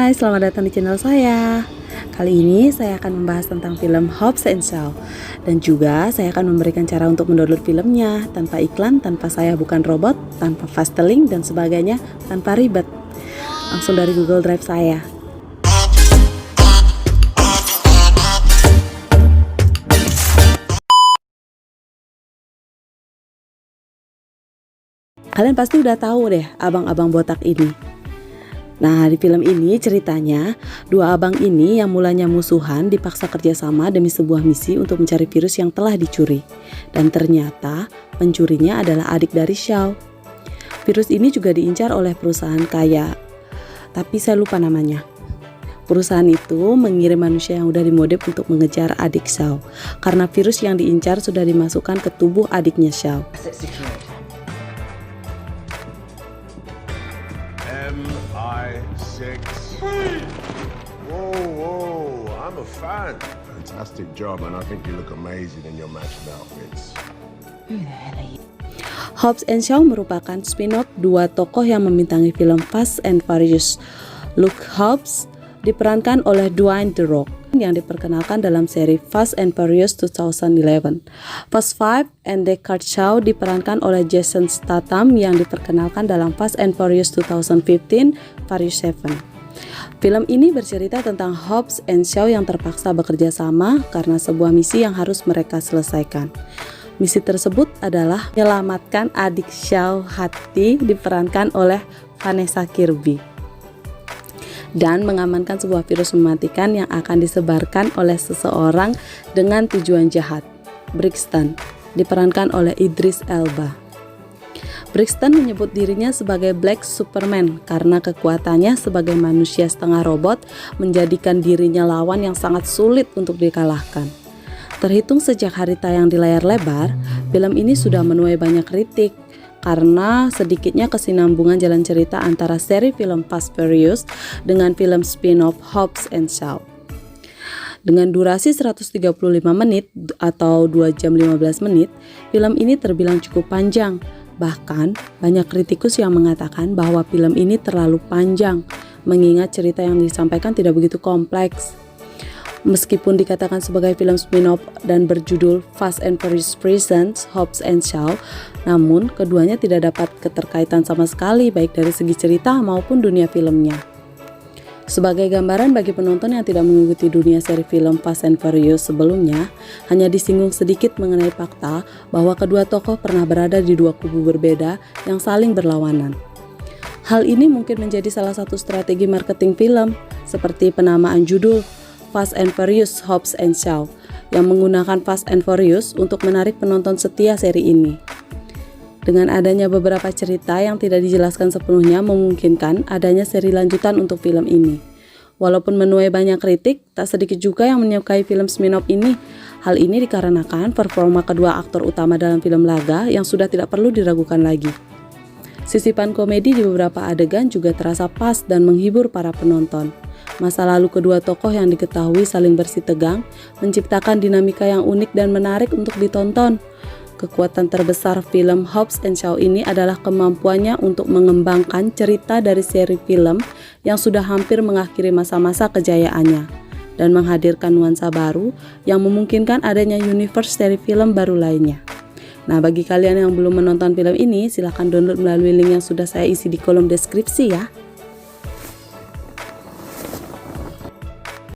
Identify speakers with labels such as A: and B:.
A: Hai, selamat datang di channel saya. Kali ini saya akan membahas tentang film Hobbs and Shaw. Dan juga saya akan memberikan cara untuk mendownload filmnya tanpa iklan, tanpa saya bukan robot, tanpa fast link dan sebagainya, tanpa ribet. Langsung dari Google Drive saya. Kalian pasti udah tahu deh abang-abang botak ini. Nah, di film ini ceritanya dua abang ini yang mulanya musuhan dipaksa kerjasama demi sebuah misi untuk mencari virus yang telah dicuri. Dan ternyata pencurinya adalah adik dari Shaw. Virus ini juga diincar oleh perusahaan kaya, tapi saya lupa namanya. Perusahaan itu mengirim manusia yang udah dimodif untuk mengejar adik Shaw, karena virus yang diincar sudah dimasukkan ke tubuh adiknya Shaw.
B: MI6. Whoa, I'm a fan. Fantastic job, and I think you look amazing in your matching outfits.
A: Hobbs and Shaw merupakan spin-off dua tokoh yang membintangi film Fast and Furious. Luke Hobbs diperankan oleh Dwayne The Rock yang diperkenalkan dalam seri Fast and Furious 2011. Fast 5 and Deckard Shaw diperankan oleh Jason Statham yang diperkenalkan dalam Fast and Furious 2015 Furious 7. Film ini bercerita tentang Hobbs and Shaw yang terpaksa bekerja sama karena sebuah misi yang harus mereka selesaikan. Misi tersebut adalah menyelamatkan adik Shaw, Hattie, diperankan oleh Vanessa Kirby, dan mengamankan sebuah virus mematikan yang akan disebarkan oleh seseorang dengan tujuan jahat. Brixton diperankan oleh Idris Elba. Brixton menyebut dirinya sebagai Black Superman karena kekuatannya sebagai manusia setengah robot menjadikan dirinya lawan yang sangat sulit untuk dikalahkan. Terhitung sejak hari tayang di layar lebar, film ini sudah menuai banyak kritik karena sedikitnya kesinambungan jalan cerita antara seri film Fast Furious dengan film spin-off Hobbs and Shaw. Dengan durasi 135 menit atau 2 jam 15 menit, film ini terbilang cukup panjang. Bahkan, banyak kritikus yang mengatakan bahwa film ini terlalu panjang, mengingat cerita yang disampaikan tidak begitu kompleks. Meskipun dikatakan sebagai film spin-off dan berjudul Fast and Furious Presents Hobbs and Shaw, namun keduanya tidak dapat keterkaitan sama sekali baik dari segi cerita maupun dunia filmnya. Sebagai gambaran bagi penonton yang tidak mengikuti dunia seri film Fast and Furious sebelumnya, hanya disinggung sedikit mengenai fakta bahwa kedua tokoh pernah berada di dua kubu berbeda yang saling berlawanan. Hal ini mungkin menjadi salah satu strategi marketing film, seperti penamaan judul Fast and Furious Hobbs and Shaw yang menggunakan Fast and Furious untuk menarik penonton setia seri ini. Dengan adanya beberapa cerita yang tidak dijelaskan sepenuhnya memungkinkan adanya seri lanjutan untuk film ini. Walaupun menuai banyak kritik, tak sedikit juga yang menyukai film spin-off ini. Hal ini dikarenakan performa kedua aktor utama dalam film laga yang sudah tidak perlu diragukan lagi. Sisipan komedi di beberapa adegan juga terasa pas dan menghibur para penonton. Masa lalu kedua tokoh yang diketahui saling bersih tegang menciptakan dinamika yang unik dan menarik untuk ditonton. Kekuatan terbesar film Hobbs and Shaw ini adalah kemampuannya untuk mengembangkan cerita dari seri film yang sudah hampir mengakhiri masa-masa kejayaannya dan menghadirkan nuansa baru yang memungkinkan adanya universe seri film baru lainnya. Nah, bagi kalian yang belum menonton film ini, silahkan download melalui link yang sudah saya isi di kolom deskripsi ya.